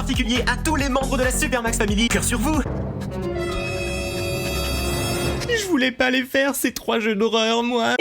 particulier à tous les membres de la Super Max Family. Cœur sur vous. Je voulais pas les faire, ces 3 jeux d'horreur, moi.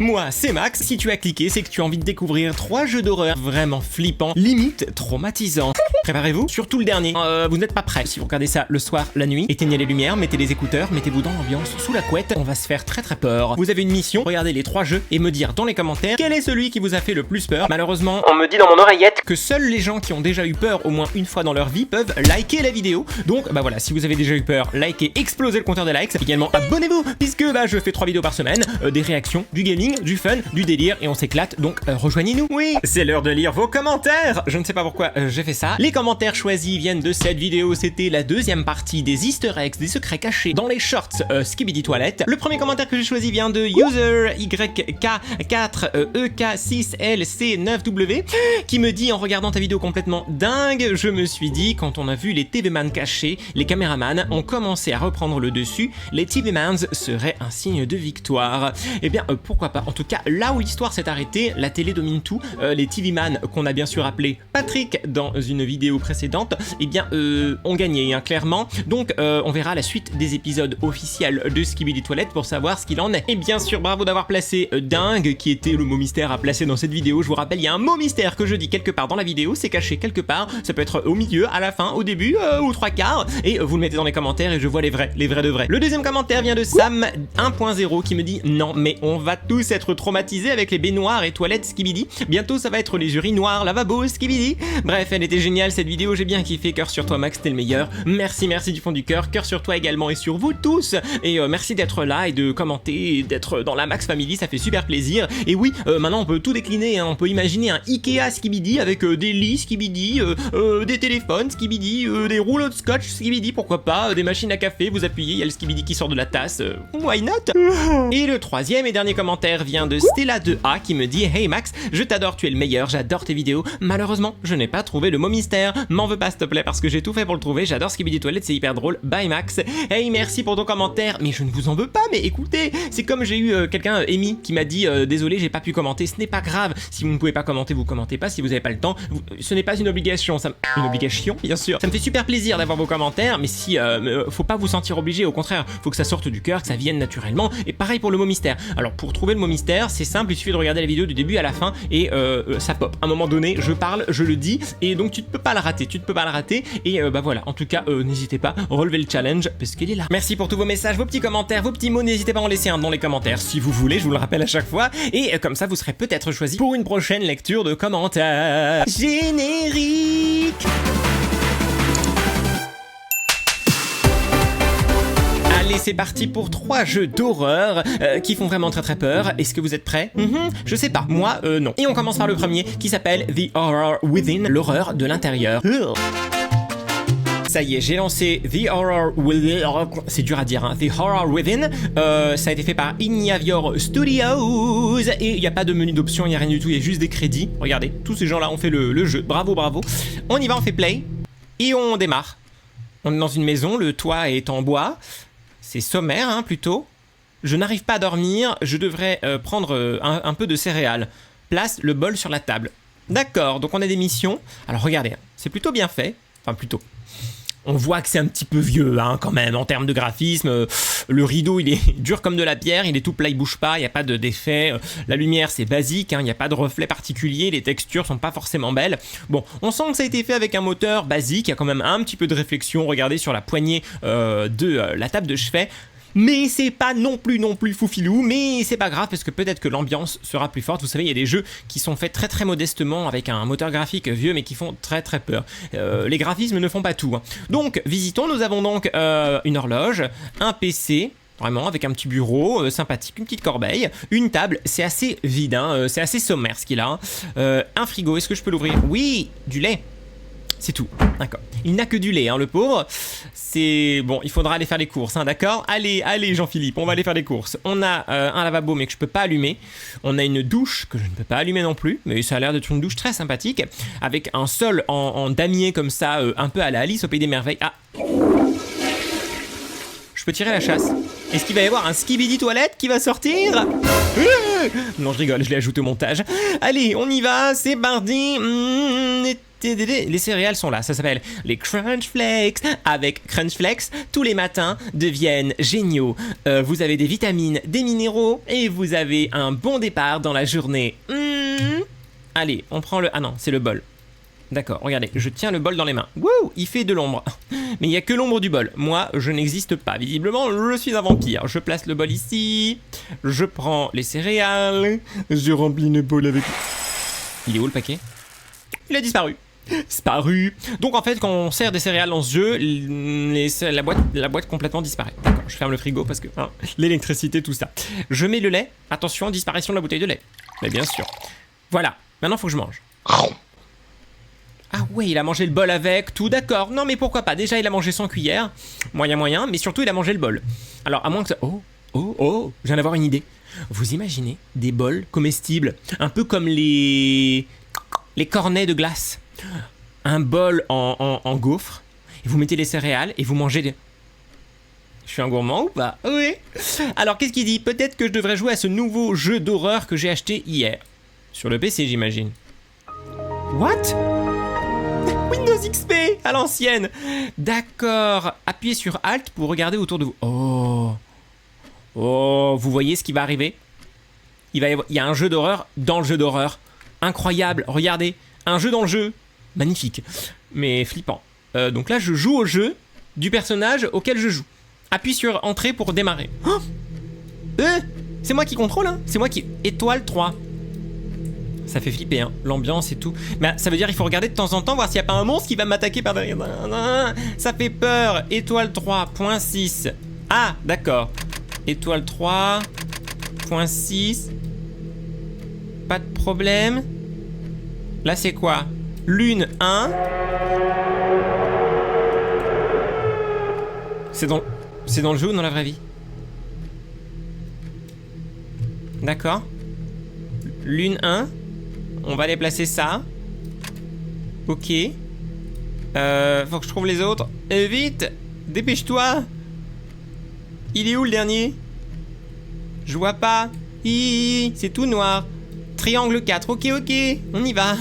Moi, c'est Max. Si tu as cliqué, c'est que tu as envie de découvrir 3 jeux d'horreur vraiment flippants, limite traumatisants. Préparez-vous, surtout le dernier. Vous n'êtes pas prêts. Si vous regardez ça le soir, la nuit, éteignez les lumières, mettez les écouteurs, mettez-vous dans l'ambiance, sous la couette. On va se faire très très peur. Vous avez une mission, regardez les 3 jeux et me dire dans les commentaires quel est celui qui vous a fait le plus peur. Malheureusement, on me dit dans mon oreillette que seuls les gens qui ont déjà eu peur au moins une fois dans leur vie peuvent liker la vidéo. Donc, bah voilà, si vous avez déjà eu peur, likez, explosez le compteur des likes. Également, abonnez-vous, puisque je fais 3 vidéos par semaine, des réactions, du gaming, du fun, du délire, et on s'éclate, donc rejoignez-nous. Oui, c'est l'heure de lire vos commentaires. Je ne sais pas pourquoi j'ai fait ça. Les commentaires choisis viennent de cette vidéo, c'était la deuxième partie des easter eggs, des secrets cachés dans les shorts Skibidi Toilette. Le premier commentaire que j'ai choisi vient de user YK4EK6LC9W qui me dit: en regardant ta vidéo complètement dingue, je me suis dit, quand on a vu les TV-man cachés, les caméramans ont commencé à reprendre le dessus, les TV-mans seraient un signe de victoire. Eh bien pourquoi pas. En tout cas, là où l'histoire s'est arrêtée, la télé domine tout. Les TV-man, qu'on a bien sûr appelé Patrick dans une vidéo précédente, eh bien ont gagné hein, clairement. Donc on verra la suite des épisodes officiels de Skibidi Toilette pour savoir ce qu'il en est. Et bien sûr, bravo d'avoir placé dingue, qui était le mot mystère à placer dans cette vidéo. Je vous rappelle, il y a un mot mystère que je dis quelque part dans la vidéo, c'est caché quelque part. Ça peut être au milieu, à la fin, au début ou 3/4. Et vous le mettez dans les commentaires et je vois les vrais de vrais. Le deuxième commentaire vient de Sam 1.0 qui me dit: non mais on va tous être traumatisés avec les baignoires et toilettes Skibidi. Bientôt ça va être les urinoirs, lavabo Skibidi. Bref, elle était géniale cette vidéo, j'ai bien kiffé. Cœur sur toi Max, t'es le meilleur. Merci du fond du cœur. Cœur sur toi également et sur vous tous. Et merci d'être là et de commenter et d'être dans la Max Family, ça fait super plaisir. Et oui, maintenant on peut tout décliner, hein. On peut imaginer un Ikea Skibidi avec des lits Skibidi, des téléphones Skibidi, des rouleaux de scotch Skibidi, pourquoi pas, des machines à café, vous appuyez, il y a le Skibidi qui sort de la tasse, why not? Et le troisième et dernier commentaire vient de Stella2A qui me dit: hey Max, je t'adore, tu es le meilleur, j'adore tes vidéos. Malheureusement, je n'ai pas trouvé le mot mystère. M'en veux pas s'il te plaît parce que j'ai tout fait pour le trouver. J'adore Skibidi Toilette, c'est hyper drôle. Bye Max. Hey, merci pour ton commentaire. Mais je ne vous en veux pas, mais écoutez, c'est comme j'ai eu quelqu'un, Amy, qui m'a dit désolé, j'ai pas pu commenter. Ce n'est pas grave. Si vous ne pouvez pas commenter, vous commentez pas. Si vous n'avez pas le temps, ce n'est pas une obligation. Une obligation, bien sûr. Ça me fait super plaisir d'avoir vos commentaires, mais si faut pas vous sentir obligé, au contraire, faut que ça sorte du cœur, que ça vienne naturellement. Et pareil pour le mot mystère. Alors pour trouver le mot mystère, c'est simple, il suffit de regarder la vidéo du début à la fin et ça pop. À un moment donné, je parle, je le dis, et donc tu ne peux pas la rater. Et bah voilà, en tout cas, n'hésitez pas, relevez le challenge parce qu'il est là. Merci pour tous vos messages, vos petits commentaires, vos petits mots. N'hésitez pas à en laisser un dans les commentaires si vous voulez, je vous le rappelle à chaque fois. Et comme ça, vous serez peut-être choisi pour une prochaine lecture de commentaires. Générique. Allez, c'est parti pour 3 jeux d'horreur qui font vraiment très peur. Est-ce que vous êtes prêts? Je sais pas, moi non. Et on commence par le premier qui s'appelle The Horror Within, l'horreur de l'intérieur. Ça y est, j'ai lancé The Horror Within, c'est dur à dire, hein. The Horror Within, ça a été fait par Ignavior Studios, et il n'y a pas de menu d'options, il n'y a rien du tout, il y a juste des crédits. Regardez, tous ces gens-là ont fait le jeu, bravo. On y va, on fait play, et on démarre. On est dans une maison, le toit est en bois, c'est sommaire, hein, plutôt. Je n'arrive pas à dormir, je devrais prendre un peu de céréales. Place le bol sur la table. D'accord, donc on a des missions. Alors regardez, c'est plutôt bien fait, enfin plutôt. On voit que c'est un petit peu vieux hein, quand même en termes de graphisme. Le rideau il est dur comme de la pierre, il est tout plat, il bouge pas, il n'y a pas d'effet. La lumière c'est basique, hein, il n'y a pas de reflet particulier, les textures sont pas forcément belles. Bon, on sent que ça a été fait avec un moteur basique, il y a quand même un petit peu de réflexion, regardez sur la poignée de la table de chevet. Mais c'est pas non plus foufilou, mais c'est pas grave parce que peut-être que l'ambiance sera plus forte. Vous savez, il y a des jeux qui sont faits très modestement avec un moteur graphique vieux mais qui font très peur. Les graphismes ne font pas tout. Hein. Donc, visitons, nous avons donc une horloge, un PC, vraiment avec un petit bureau sympathique, une petite corbeille, une table, c'est assez vide, hein, c'est assez sommaire ce qu'il a. Un frigo, est-ce que je peux l'ouvrir? Oui, du lait. C'est tout, d'accord. Il n'a que du lait, hein, le pauvre. C'est... Bon, il faudra aller faire les courses, hein, d'accord? Allez, Jean-Philippe, on va aller faire les courses. On a un lavabo, mais que je peux pas allumer. On a une douche que je ne peux pas allumer non plus, mais ça a l'air d'être une douche très sympathique, avec un sol en damier comme ça, un peu à la Alice au Pays des Merveilles. Ah! Je peux tirer la chasse. Est-ce qu'il va y avoir un Skibidi Toilette qui va sortir? Non, je rigole, je l'ai ajouté au montage. Allez, on y va, c'est parti. Les céréales sont là, ça s'appelle les Crunch Flakes. Avec Crunch Flakes, tous les matins deviennent géniaux. Vous avez des vitamines, des minéraux et vous avez un bon départ dans la journée. Allez, on prend le... Ah non, c'est le bol. D'accord, regardez, je tiens le bol dans les mains. Wouh, il fait de l'ombre. Mais il n'y a que l'ombre du bol. Moi, je n'existe pas. Visiblement, je suis un vampire. Je place le bol ici. Je prends les céréales. Je remplis le bol avec... Il est où le paquet? Il a disparu. Disparu. Donc en fait, quand on sert des céréales dans ce jeu, la boîte complètement disparaît. D'accord, je ferme le frigo parce que l'électricité, tout ça. Je mets le lait. Attention, disparition de la bouteille de lait. Mais bien sûr. Voilà. Maintenant, il faut que je mange. Ah ouais, il a mangé le bol avec, tout d'accord. Non mais pourquoi pas, déjà il a mangé sans cuillère. Moyen, mais surtout il a mangé le bol. Alors à moins que ça... Oh, je viens d'avoir une idée. Vous imaginez des bols comestibles, un peu comme les cornets de glace. Un bol en gaufre, et vous mettez les céréales et vous mangez des... Je suis un gourmand ou pas? Oui. Alors qu'est-ce qu'il dit? Peut-être que je devrais jouer à ce nouveau jeu d'horreur que j'ai acheté hier. Sur le PC j'imagine. What? Windows XP à l'ancienne. D'accord. Appuyez sur Alt pour regarder autour de vous. Oh, vous voyez ce qui va arriver? Il y a un jeu d'horreur dans le jeu d'horreur. Incroyable, regardez. Un jeu dans le jeu. Magnifique. Mais flippant. Donc là, je joue au jeu du personnage auquel je joue. Appuie sur Entrée pour démarrer. Oh, c'est moi qui contrôle, hein. C'est moi qui... Étoile 3. Ça fait flipper, hein, l'ambiance et tout. Mais ça veut dire qu'il faut regarder de temps en temps, voir s'il n'y a pas un monstre qui va m'attaquer par derrière. Ça fait peur. Étoile 3.6. Ah, d'accord. Étoile 3.6. Pas de problème. Là, c'est quoi? Lune 1. C'est dans le jeu ou dans la vraie vie? D'accord. Lune 1. On va aller placer ça. Ok. Faut que je trouve les autres. Vite! Dépêche-toi! Il est où le dernier? Je vois pas. C'est tout noir. Triangle 4. Ok. On y va.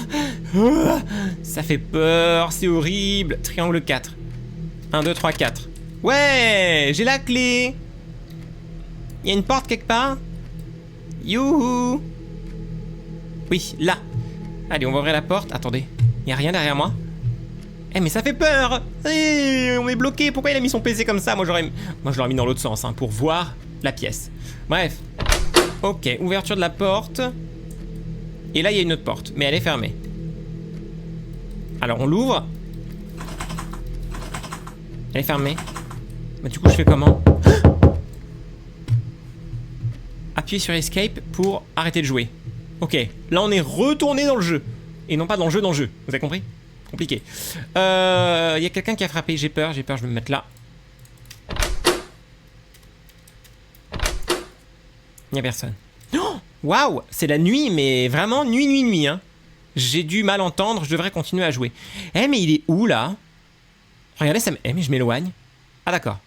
Ça fait peur. C'est horrible. Triangle 4. 1, 2, 3, 4. Ouais! J'ai la clé. Il y a une porte quelque part? Youhou! Oui, là. Allez, on va ouvrir la porte. Attendez, il n'y a rien derrière moi. Mais ça fait peur. On est bloqué. Pourquoi il a mis son PC comme ça? Moi, je l'aurais mis dans l'autre sens, hein, pour voir la pièce. Bref. Ok, ouverture de la porte. Et là, il y a une autre porte, mais elle est fermée. Alors, on l'ouvre. Elle est fermée. Bah, du coup, je fais comment? Appuyez sur Escape pour arrêter de jouer. Ok, là on est retourné dans le jeu. Et non pas dans le jeu. Vous avez compris? Compliqué. Il y a quelqu'un qui a frappé. J'ai peur, je vais me mettre là. Il n'y a personne. Oh, waouh, c'est la nuit, mais vraiment nuit, hein. J'ai dû mal entendre, je devrais continuer à jouer. Mais il est où là? Regardez, ça mais je m'éloigne. Ah d'accord.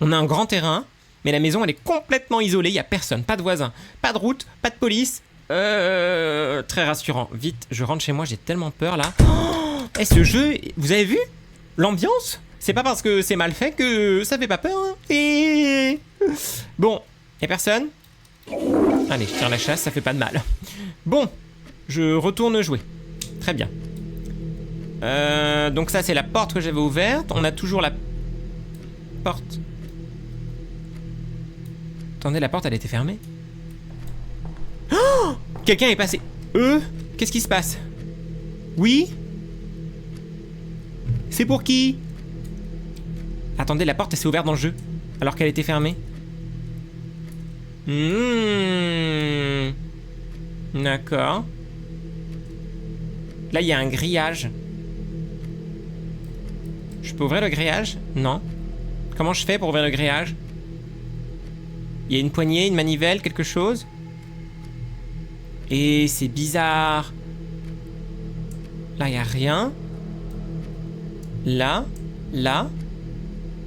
On a un grand terrain, mais la maison elle est complètement isolée, il n'y a personne, pas de voisins, pas de route, pas de police. Très rassurant. Vite, je rentre chez moi, j'ai tellement peur là. Ce jeu, vous avez vu l'ambiance? C'est pas parce que c'est mal fait que ça fait pas peur, hein. Bon, y'a personne? Allez, je tire la chasse, ça fait pas de mal. Bon, je retourne jouer. Très bien. Donc ça c'est la porte que j'avais ouverte. On a toujours la porte. Attendez, la porte elle était fermée. Oh, quelqu'un est passé. Qu'est-ce qui se passe? Oui? C'est pour qui? Attendez, la porte elle s'est ouverte dans le jeu alors qu'elle était fermée. D'accord. Là il y a un grillage. Je peux ouvrir le grillage? Non. Comment je fais pour ouvrir le grillage? Il y a une poignée, une manivelle, quelque chose? Et c'est bizarre. Là, il n'y a rien. Là.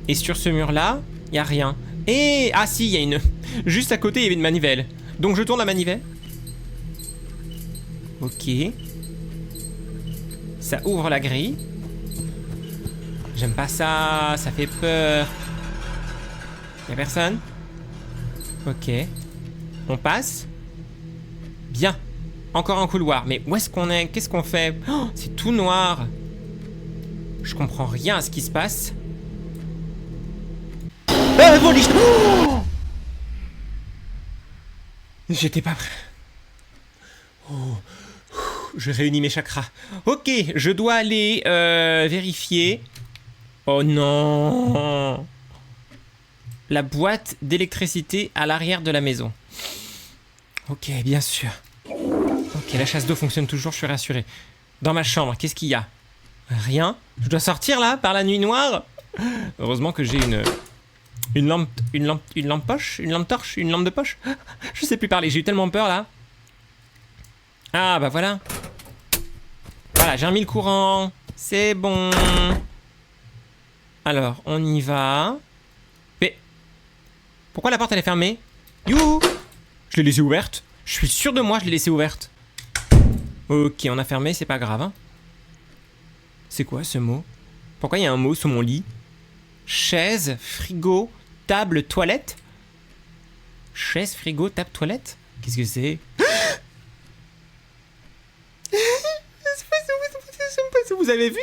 Et sur ce mur-là, il n'y a rien. Et... Ah si, il y a une... Juste à côté, il y avait une manivelle. Donc je tourne la manivelle. Ok. Ça ouvre la grille. J'aime pas ça, ça fait peur. Y'a personne? Ok. On passe? Bien. Encore un couloir. Mais où est-ce qu'on est? Qu'est-ce qu'on fait? Oh, c'est tout noir. Je comprends rien à ce qui se passe. Oh, j'étais pas prêt. Oh. Je réunis mes chakras. Ok, je dois aller vérifier. Oh non! La boîte d'électricité à l'arrière de la maison. Ok, bien sûr. Ok, la chasse d'eau fonctionne toujours, je suis rassuré. Dans ma chambre, qu'est-ce qu'il y a? Rien. Je dois sortir là, par la nuit noire? Heureusement que j'ai une lampe poche, une lampe torche, une lampe de poche. Je sais plus parler, j'ai eu tellement peur là. Ah bah voilà. Voilà, j'ai remis le courant. C'est bon. Alors, on y va. Mais pourquoi la porte elle est fermée? Youhou! Je l'ai laissée ouverte. Je suis sûr de moi, je l'ai laissée ouverte. Ok, on a fermé, c'est pas grave. Hein. C'est quoi ce mot? Pourquoi il y a un mot sous mon lit? Chaise, frigo, table, toilette? Chaise, frigo, table, toilette? Qu'est-ce que c'est? Vous avez vu?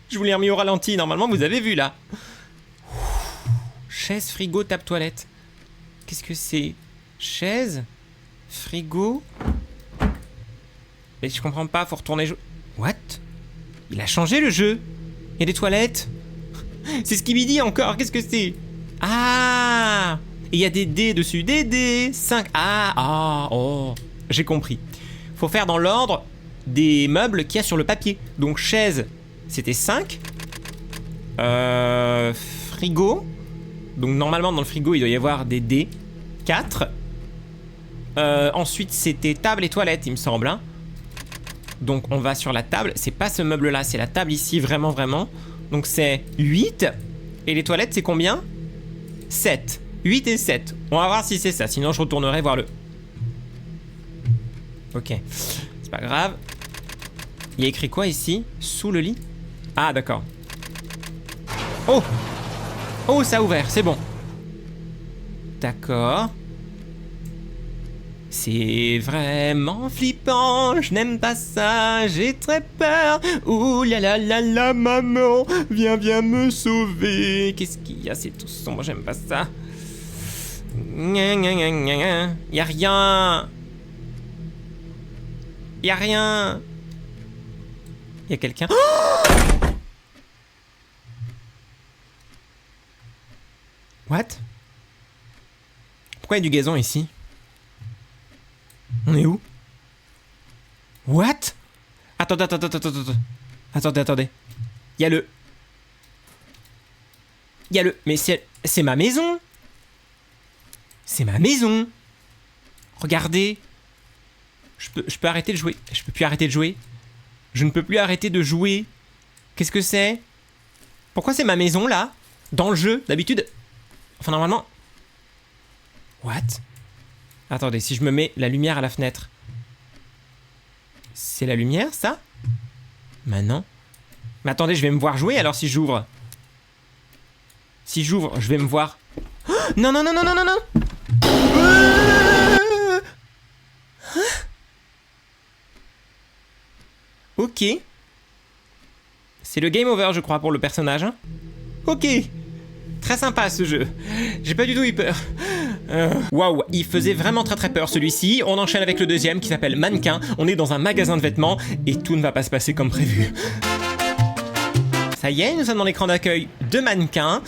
Je vous l'ai remis au ralenti, normalement vous avez vu là. Chaise, frigo, table, toilette. Qu'est-ce que c'est? Chaise, frigo. Mais je comprends pas, faut retourner jouer. What? Il a changé le jeu. Il y a des toilettes. C'est ce qu'il me dit encore, qu'est-ce que c'est? Ah! Et il y a des dés dessus, des dés. 5. Ah, oh. J'ai compris. Faut faire dans l'ordre des meubles qu'il y a sur le papier. Donc chaise, c'était 5. Frigo. Donc normalement dans le frigo il doit y avoir des dés. 4. Ensuite c'était table et toilette il me semble. Hein. Donc on va sur la table. C'est pas ce meuble là, c'est la table ici vraiment vraiment. Donc c'est 8. Et les toilettes c'est combien? 7. 8 et 7. On va voir si c'est ça. Sinon je retournerai voir le... Ok. C'est pas grave. Il y a écrit quoi ici? Sous le lit? Ah d'accord. Oh! Oh ça a ouvert, c'est bon. D'accord. C'est vraiment flippant, je n'aime pas ça, j'ai très peur. Ouh là là là là, maman, viens me sauver. Qu'est-ce qu'il y a? C'est tout sombre, j'aime pas ça. Y'a rien. Y'a rien. Y'a quelqu'un? Oh! What? Pourquoi il y a du gazon ici? On est où? What? Attendez. Attendez. Il y a le... Mais c'est ma maison. C'est ma maison. Regardez. Je peux arrêter de jouer. Je peux plus arrêter de jouer. Je ne peux plus arrêter de jouer. Qu'est-ce que c'est? Pourquoi c'est ma maison là? Dans le jeu, d'habitude... Enfin normalement... What? Attendez, si je me mets la lumière à la fenêtre. C'est la lumière ça? Maintenant. Mais attendez, je vais me voir jouer alors si j'ouvre. Si j'ouvre, je vais me voir... Oh non. Ok. C'est le game over, je crois, pour le personnage. Hein. Ok. Très sympa ce jeu. J'ai pas du tout eu peur. Waouh, il faisait vraiment très peur celui-ci. On enchaîne avec le deuxième qui s'appelle Mannequin. On est dans un magasin de vêtements et tout ne va pas se passer comme prévu. Ça y est, nous sommes dans l'écran d'accueil de Mannequin.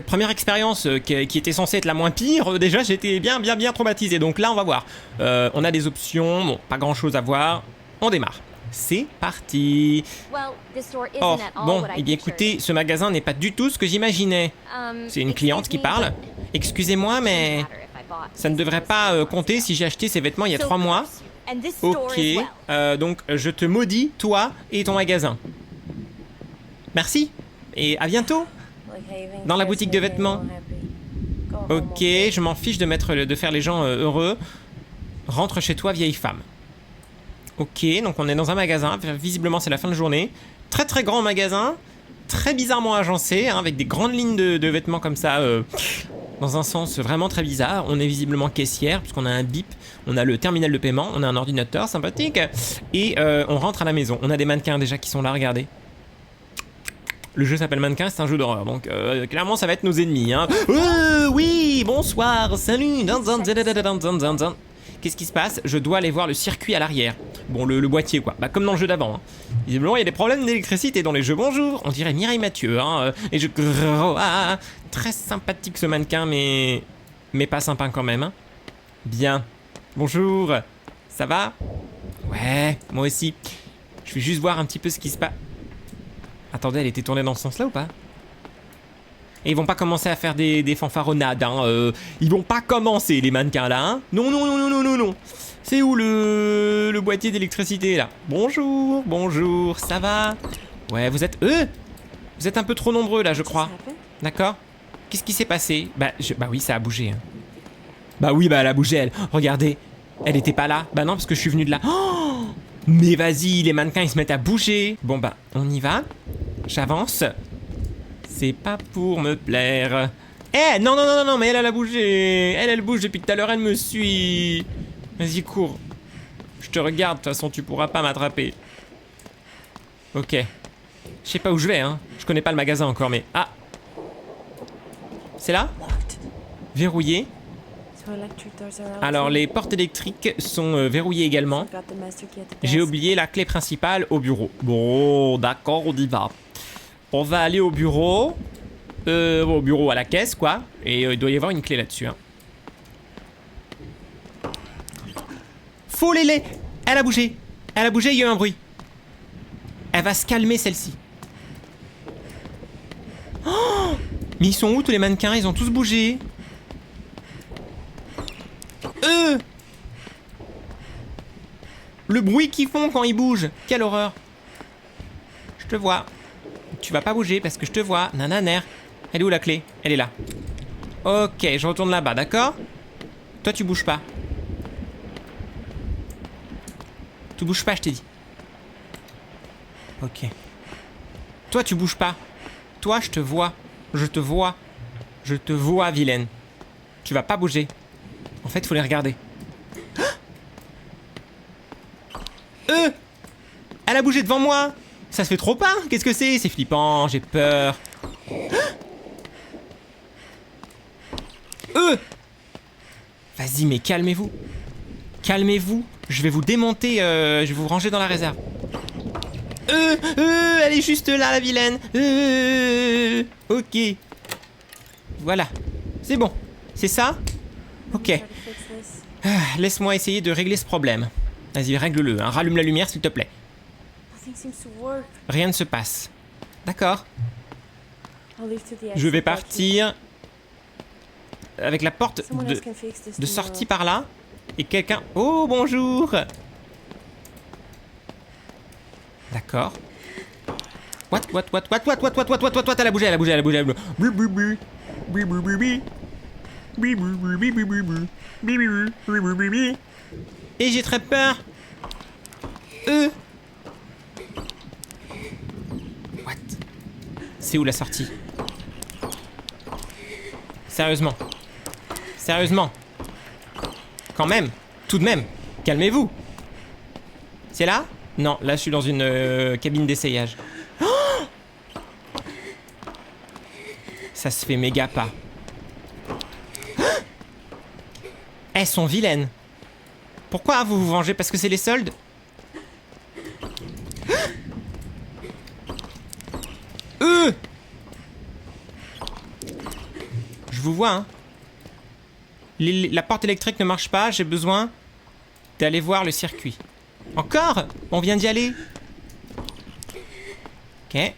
Première expérience qui était censée être la moins pire. Déjà, j'étais bien traumatisé. Donc là, on va voir. On a des options. Bon, pas grand-chose à voir. On démarre. C'est parti. Oh, bon, eh bien écoutez, ce magasin n'est pas du tout ce que j'imaginais. C'est une cliente qui parle. Excusez-moi, mais ça ne devrait pas compter si j'ai acheté ces vêtements il y a 3 mois. Ok, donc je te maudis, toi et ton magasin. Merci, et à bientôt. Dans la boutique de vêtements. Ok, je m'en fiche de faire les gens heureux. Rentre chez toi, vieille femme. Ok, donc on est dans un magasin, visiblement c'est la fin de journée. Très très grand magasin, très bizarrement agencé, hein, avec des grandes lignes de vêtements comme ça, dans un sens vraiment très bizarre. On est visiblement caissière, puisqu'on a un bip, on a le terminal de paiement, on a un ordinateur sympathique, et on rentre à la maison. On a des mannequins déjà qui sont là, regardez. Le jeu s'appelle Mannequin, c'est un jeu d'horreur, donc clairement ça va être nos ennemis. Hein. Oui, bonsoir, salut. Qu'est-ce qui se passe? Je dois aller voir le circuit à l'arrière. Bon, le boîtier quoi, bah, comme dans le jeu d'avant. Hein. Visiblement il y a des problèmes d'électricité dans les jeux. Bonjour, on dirait Mireille Mathieu. Hein, et je... très sympathique ce mannequin, mais pas sympa quand même. Hein. Bien. Bonjour, ça va? Ouais, moi aussi. Je vais juste voir un petit peu ce qui se passe. Attendez, elle était tournée dans ce sens-là ou pas? Et ils vont pas commencer à faire des fanfaronnades, hein. Ils vont pas commencer, les mannequins, là, hein. Non, non, non, non, non, non, non. C'est où le boîtier d'électricité, là? Bonjour, bonjour, ça va? Ouais, vous êtes... vous êtes un peu trop nombreux, là, je crois. D'accord? Qu'est-ce qui s'est passé? Bah oui, ça a bougé. Hein. Bah oui, bah elle a bougé, elle. Regardez, elle était pas là. Bah non, parce que je suis venu de là. Oh, mais vas-y, les mannequins, ils se mettent à bouger. Bon, bah, on y va. J'avance. C'est pas pour me plaire. Eh, non, non, non, non, mais elle a bougé. Elle bouge depuis tout à l'heure, elle me suit. Vas-y, cours. Je te regarde, de toute façon, tu pourras pas m'attraper. Ok. Je sais pas où je vais, hein. Je connais pas le magasin encore, mais... Ah. C'est là? Verrouillé. Alors, les portes électriques sont verrouillées également. J'ai oublié la clé principale au bureau. Bon, d'accord, on y va. On va aller au bureau. Au bureau à la caisse, quoi. Et il doit y avoir une clé là-dessus. Hein. Faux lélé! Elle a bougé. Elle a bougé, il y a eu un bruit. Elle va se calmer, celle-ci. Oh, mais ils sont où, tous les mannequins? Ils ont tous bougé. Le bruit qu'ils font quand ils bougent. Quelle horreur. Je te vois. Tu vas pas bouger parce que je te vois. Nananer. Elle est où la clé? Elle est là. Ok, je retourne là-bas, d'accord? Toi, tu bouges pas. Tu bouges pas, je t'ai dit. Ok. Toi, tu bouges pas. Toi, je te vois. Je te vois. Je te vois, vilaine. Tu vas pas bouger. En fait, faut les regarder. Elle a bougé devant moi. Ça se fait trop pas. Qu'est-ce que c'est? C'est flippant, j'ai peur. Vas-y, mais calmez-vous. Calmez-vous. Je vais vous démonter, je vais vous ranger dans la réserve. Elle est juste là, la vilaine. Ok. Voilà. C'est bon. C'est ça? Ok. Laisse-moi essayer de régler ce problème. Vas-y, règle-le. Hein. Rallume la lumière, s'il te plaît. Rien ne se passe. D'accord. Je vais partir avec la porte de sortie par là. Et quelqu'un... Oh, bonjour. D'accord. What? Elle a bougé, elle a bougé, elle a bougé, elle a bougé. Et j'ai très peur. What? C'est où la sortie? Sérieusement. Sérieusement. Quand même. Tout de même. Calmez-vous. C'est là? Non, là je suis dans une cabine d'essayage. Oh, ça se fait méga pas. Oh, elles sont vilaines. Pourquoi vous vous vengez? Parce que c'est les soldes? Je vous vois, hein. La porte électrique ne marche pas, j'ai besoin d'aller voir le circuit. Encore? On vient d'y aller. Ok.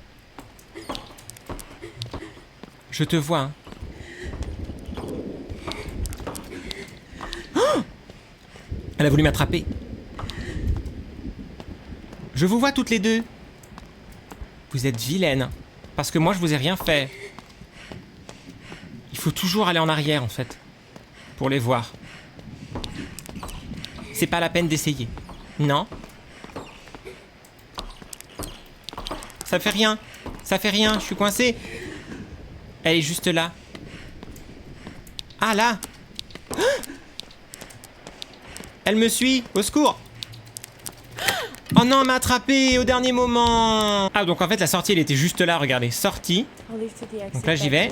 Je te vois, hein. Oh, elle a voulu m'attraper. Je vous vois toutes les deux. Vous êtes vilaines. Parce que moi, je vous ai rien fait. Il faut toujours aller en arrière, en fait. Pour les voir. C'est pas la peine d'essayer. Non. Ça fait rien. Ça fait rien, je suis coincé. Elle est juste là. Ah, là. Elle me suit, au secours. Oh non, elle m'a attrapé au dernier moment. Ah, donc en fait, la sortie, elle était juste là, regardez. Sortie. Donc là, j'y vais.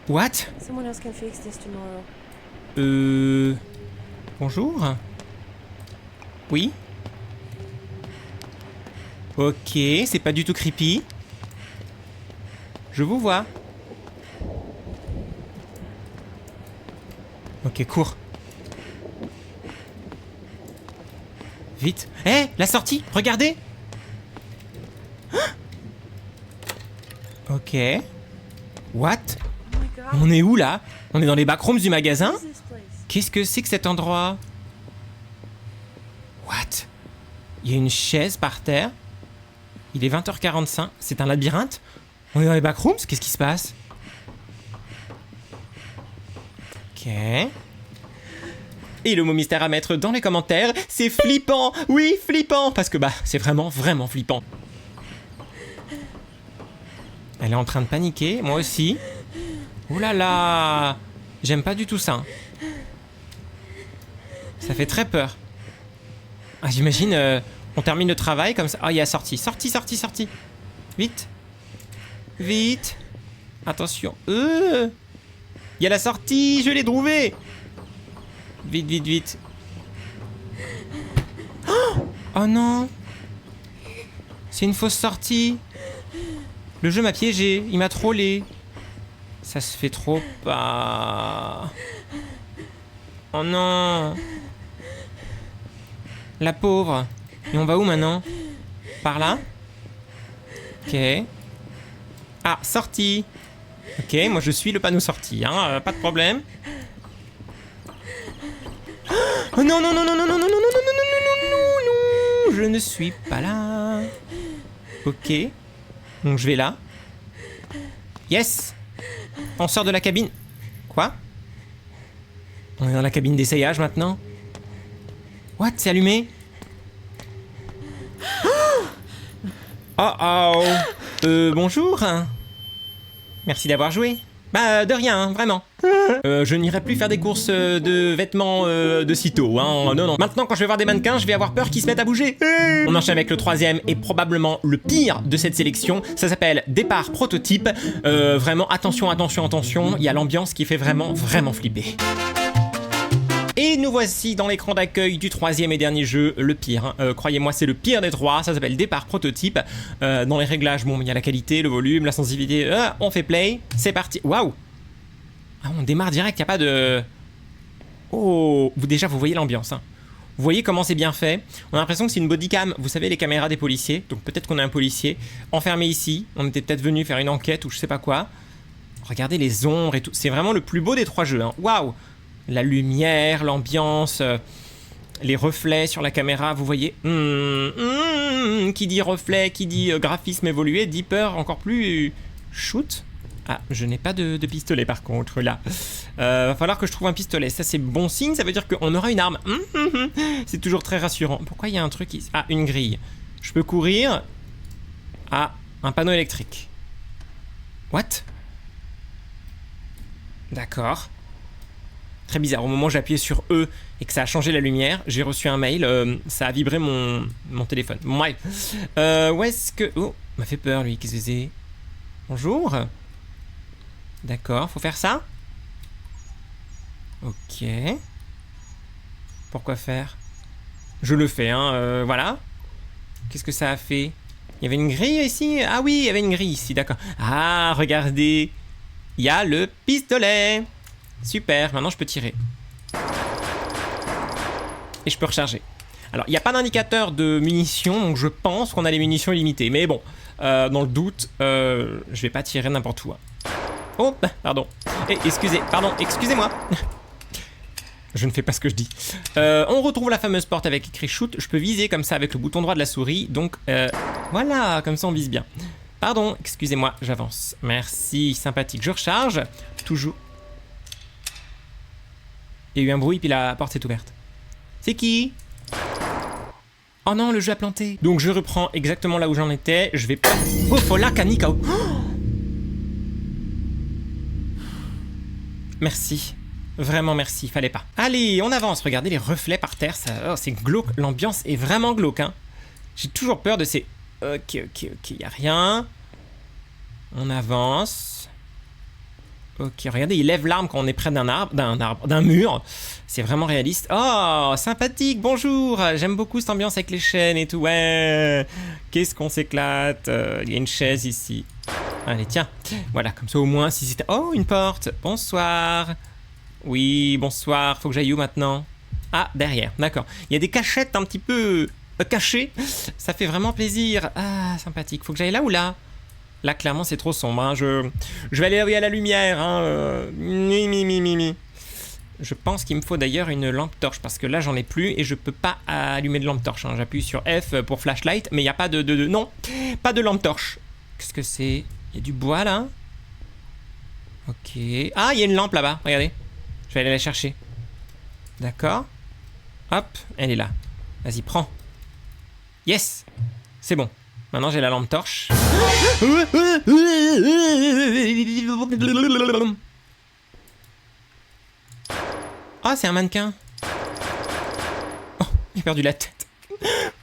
What? Bonjour? Oui? Ok, c'est pas du tout creepy. Je vous vois. Ok, cours. Vite. Hé, la sortie, regardez. Ok. What? On est où là? On est dans les backrooms du magasin? Qu'est-ce que c'est que cet endroit? What? Il y a une chaise par terre. Il est 20h45. C'est un labyrinthe? On est dans les backrooms? Qu'est-ce qui se passe? Ok. Et le mot mystère à mettre dans les commentaires, c'est flippant. Oui, flippant. Parce que bah, c'est vraiment, vraiment flippant. Elle est en train de paniquer, moi aussi. Ouh là là. J'aime pas du tout ça. Ça fait très peur. Ah, j'imagine, on termine le travail comme ça. Ah, il y a sortie. Sortie, sortie, sortie. Vite. Vite. Attention. Il y a la sortie, je l'ai trouvée. Vite, vite, vite. Oh non. C'est une fausse sortie. Le jeu m'a piégé, il m'a trollé. Ça se fait trop pas. Oh non. La pauvre. Et on va où maintenant? Par là? Ok. Ah, sortie. Ok, moi je suis le panneau sortie, hein, pas de problème. Oh non, non, non, non, non, non, non, non, non, non, non, non, non, non, je ne suis pas là. Ok. Donc je vais là. Yes. On sort de la cabine. Quoi? On est dans la cabine d'essayage maintenant. What? C'est allumé? Oh oh. Bonjour. Merci d'avoir joué. Bah de rien, hein, vraiment. Je n'irai plus faire des courses de vêtements de sitôt, hein. Non, non. Maintenant, quand je vais voir des mannequins, je vais avoir peur qu'ils se mettent à bouger. On enchaîne avec le troisième et probablement le pire de cette sélection. Ça s'appelle Départ Prototype. Vraiment, attention, attention, attention. Il y a l'ambiance qui fait vraiment, vraiment flipper. Et nous voici dans l'écran d'accueil du troisième et dernier jeu, le pire. Croyez-moi, c'est le pire des trois. Ça s'appelle Départ Prototype. Dans les réglages, bon, il y a la qualité, le volume, la sensibilité. On fait play. C'est parti. Waouh! Ah, on démarre direct, il n'y a pas de... Oh! Déjà, vous voyez l'ambiance. Hein. Vous voyez comment c'est bien fait. On a l'impression que c'est une bodycam. Vous savez, les caméras des policiers. Donc peut-être qu'on est un policier enfermé ici. On était peut-être venu faire une enquête ou je sais pas quoi. Regardez les ombres et tout. C'est vraiment le plus beau des trois jeux. Hein. Waouh! La lumière, l'ambiance, les reflets sur la caméra, vous voyez. Qui dit reflet, qui dit graphisme évolué, dit peur encore plus shoot. Ah, je n'ai pas de pistolet par contre là. Va falloir que je trouve un pistolet. Ça c'est bon signe, ça veut dire qu'on aura une arme. C'est toujours très rassurant. Pourquoi il y a un truc ici? Ah, une grille. Je peux courir. Ah, un panneau électrique. What? D'accord. Très bizarre, au moment où j'ai appuyé sur E et que ça a changé la lumière, j'ai reçu un mail, ça a vibré mon téléphone. Bon, bref. Où est-ce que... Oh, m'a fait peur lui, qu'est-ce que c'est? Bonjour. D'accord, faut faire ça? Ok. Pourquoi faire? Je le fais, hein, voilà. Qu'est-ce que ça a fait? Il y avait une grille ici? Ah oui, il y avait une grille ici, d'accord. Ah, regardez. Il y a le pistolet. Super, maintenant je peux tirer. Et je peux recharger. Alors, il n'y a pas d'indicateur de munitions, donc je pense qu'on a les munitions illimitées. Mais bon, dans le doute, je vais pas tirer n'importe où. Hein. Oh, pardon. Excusez-moi. Je ne fais pas ce que je dis. On retrouve la fameuse porte avec écrit shoot. Je peux viser comme ça avec le bouton droit de la souris. Donc, voilà, comme ça on vise bien. Pardon, excusez-moi, j'avance. Merci, sympathique. Je recharge. Toujours. Il y a eu un bruit, puis la porte est ouverte. C'est qui? Oh non, le jeu a planté. Donc je reprends exactement là où j'en étais. Je vais pas... Oh, fola canica. Merci. Vraiment merci, fallait pas. Allez, on avance. Regardez les reflets par terre. Ça... Oh, c'est glauque. L'ambiance est vraiment glauque. Hein. J'ai toujours peur de ces... Ok, y a rien. On avance. Ok, regardez, il lève l'arme quand on est près d'un mur. C'est vraiment réaliste. Oh, sympathique, bonjour. J'aime beaucoup cette ambiance avec les chaînes et tout. Ouais, qu'est-ce qu'on s'éclate. Il y a une chaise ici. Allez, tiens. Voilà, comme ça au moins, si c'était... Oh, une porte. Bonsoir. Oui, bonsoir. Faut que j'aille où maintenant? Ah, derrière, d'accord. Il y a des cachettes un petit peu cachées. Ça fait vraiment plaisir. Ah, sympathique. Faut que j'aille là ou là? Là, clairement, c'est trop sombre. Hein. Je vais aller à la lumière. Hein. Je pense qu'il me faut d'ailleurs une lampe torche parce que là, j'en ai plus et je peux pas allumer de lampe torche. Hein. J'appuie sur F pour flashlight, mais il n'y a pas non, pas de lampe torche. Qu'est-ce que c'est? Il y a du bois là. Ok. Ah, il y a une lampe là-bas. Regardez. Je vais aller la chercher. D'accord. Hop, elle est là. Vas-y, prends. Yes. C'est bon. Maintenant, j'ai la lampe torche. Ah, c'est un mannequin. Oh, j'ai perdu la tête.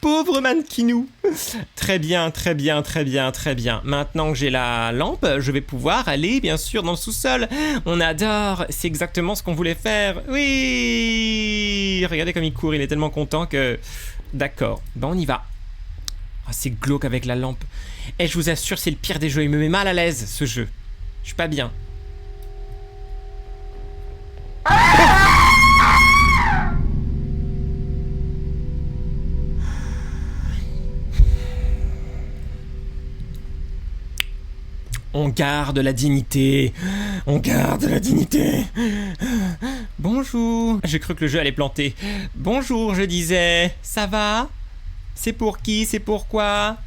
Pauvre mannequinou. Très bien, très bien, très bien, très bien. Maintenant que j'ai la lampe, je vais pouvoir aller, bien sûr, dans le sous-sol. On adore. C'est exactement ce qu'on voulait faire. Oui. Regardez comme il court. Il est tellement content que... D'accord. Ben, on y va. Oh, c'est glauque avec la lampe. Et je vous assure, c'est le pire des jeux. Il me met mal à l'aise, ce jeu. Je suis pas bien. On garde la dignité. On garde la dignité. Bonjour. J'ai cru que le jeu allait planter. Bonjour, je disais. Ça va? C'est pour qui? C'est pourquoi?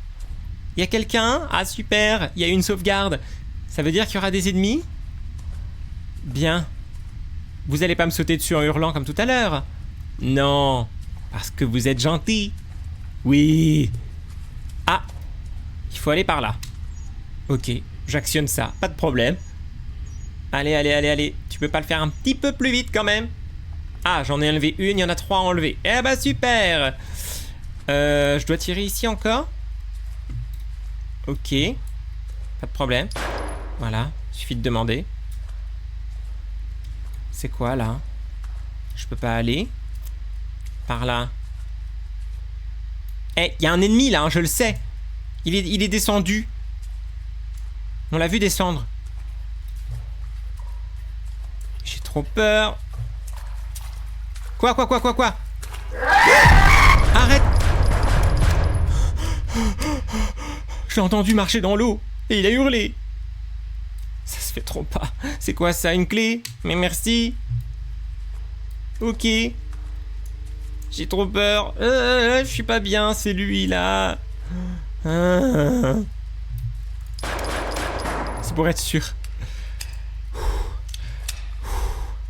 Il y a quelqu'un? Ah super, il y a une sauvegarde. Ça veut dire qu'il y aura des ennemis? Bien. Vous allez pas me sauter dessus en hurlant comme tout à l'heure? Non, parce que vous êtes gentil. Oui. Ah, il faut aller par là. Ok, j'actionne ça, pas de problème. Allez, allez, allez, allez. Tu peux pas le faire un petit peu plus vite quand même? Ah, j'en ai enlevé une, il y en a 3 à enlever. Eh bah super. Je dois tirer ici encore? Ok. Pas de problème. Voilà, suffit de demander. C'est quoi là? Je peux pas aller. Par là. Eh, il y a un ennemi là, hein, je le sais. Il est descendu. On l'a vu descendre. J'ai trop peur. Quoi? Arrête! J'ai entendu marcher dans l'eau et il a hurlé. Ça se fait trop pas. C'est quoi ça? Une clé? Mais merci. Ok. J'ai trop peur. Je suis pas bien, c'est lui là. C'est pour être sûr.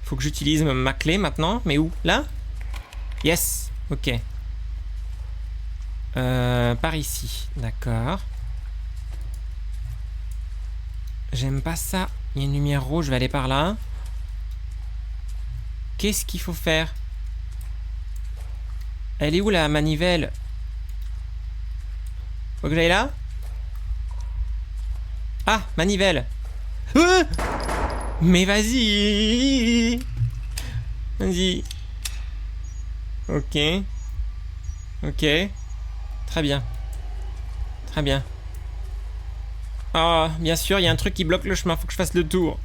Faut que j'utilise ma clé maintenant. Mais où? Là? Yes. Ok. Par ici. D'accord. J'aime pas ça. Il y a une lumière rouge, je vais aller par là. Qu'est-ce qu'il faut faire? Elle est où la manivelle? Faut que j'aille là? Ah, manivelle. Mais vas-y. Vas-y. Ok. Ok. Très bien. Très bien. Oh, bien sûr, il y a un truc qui bloque le chemin. Faut que je fasse le tour.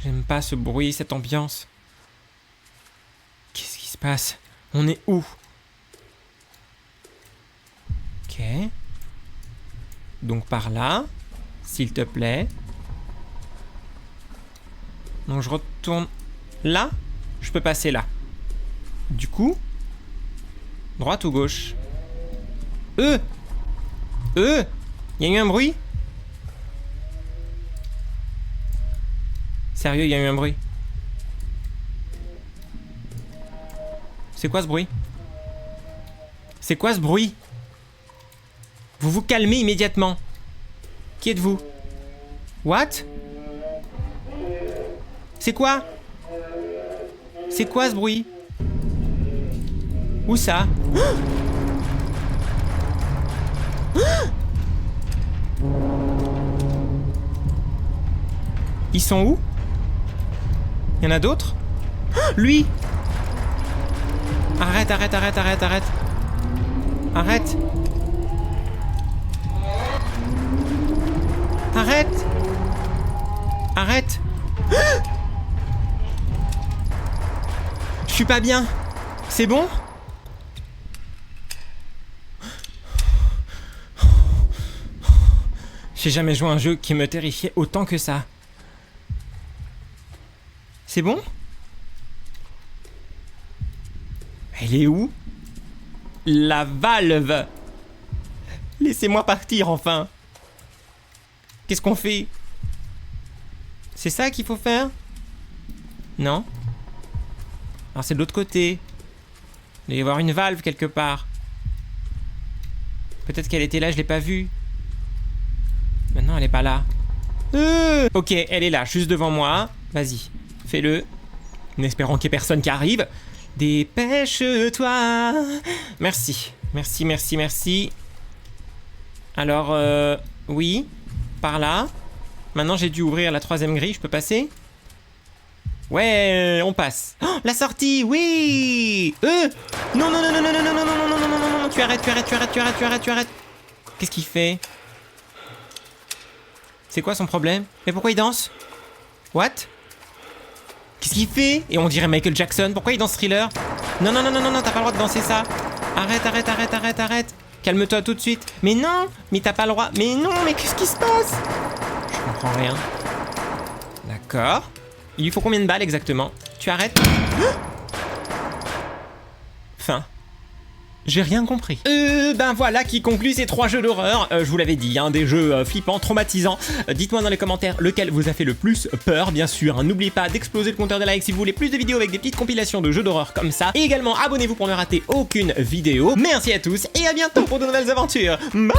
J'aime pas ce bruit, cette ambiance. Qu'est-ce qui se passe? On est où? Ok. Donc par là, s'il te plaît. Donc je retourne là. Je peux passer là. Du coup, droite ou gauche? Il y a eu un bruit? Sérieux, il y a eu un bruit? C'est quoi ce bruit? C'est quoi ce bruit? Vous vous calmez immédiatement. Qui êtes-vous? What? C'est quoi? C'est quoi ce bruit? Où ça? Ils sont où? Il y en a d'autres? Lui! Arrête, arrête, arrête, arrête, arrête. Arrête. Arrête. Arrête. Je suis pas bien. C'est bon? J'ai jamais joué à un jeu qui me terrifiait autant que ça. C'est bon? Elle est où? La valve! Laissez-moi partir enfin! Qu'est-ce qu'on fait? C'est ça qu'il faut faire? Non? Alors c'est de l'autre côté. Il doit y avoir une valve quelque part. Peut-être qu'elle était là, je l'ai pas vue. Maintenant elle est pas là. Ok, elle est là, juste devant moi. Vas-y, fais-le. En espérant qu'il n'y ait personne qui arrive. Dépêche-toi. Merci, merci, merci, merci. Alors, oui, par là. Maintenant j'ai dû ouvrir la 3e grille, je peux passer? Ouais, on passe. Oh, la sortie, oui. Non, non, non, non, non, non, non, non, non, non, non, non, non, non, tu arrêtes, tu arrêtes, tu arrêtes, tu arrêtes, tu arrêtes, tu arrêtes. Qu'est-ce qu'il fait? C'est quoi son problème? Mais pourquoi il danse? What? Qu'est-ce qu'il fait? Et on dirait Michael Jackson. Pourquoi il danse Thriller? Non, non, non, non, non, non, t'as pas le droit de danser ça. Arrête, arrête, arrête, arrête, arrête. Calme-toi tout de suite. Mais non, mais t'as pas le droit. Mais non, mais qu'est-ce qui se passe? Je comprends rien. D'accord. Il lui faut combien de balles exactement? Tu arrêtes? Fin. J'ai rien compris. Ben voilà qui conclut ces 3 jeux d'horreur. Je vous l'avais dit, hein, des jeux flippants, traumatisants. Dites-moi dans les commentaires lequel vous a fait le plus peur, bien sûr. Hein. N'oubliez pas d'exploser le compteur de likes si vous voulez plus de vidéos avec des petites compilations de jeux d'horreur comme ça. Et également, abonnez-vous pour ne rater aucune vidéo. Merci à tous et à bientôt pour de nouvelles aventures. Bye!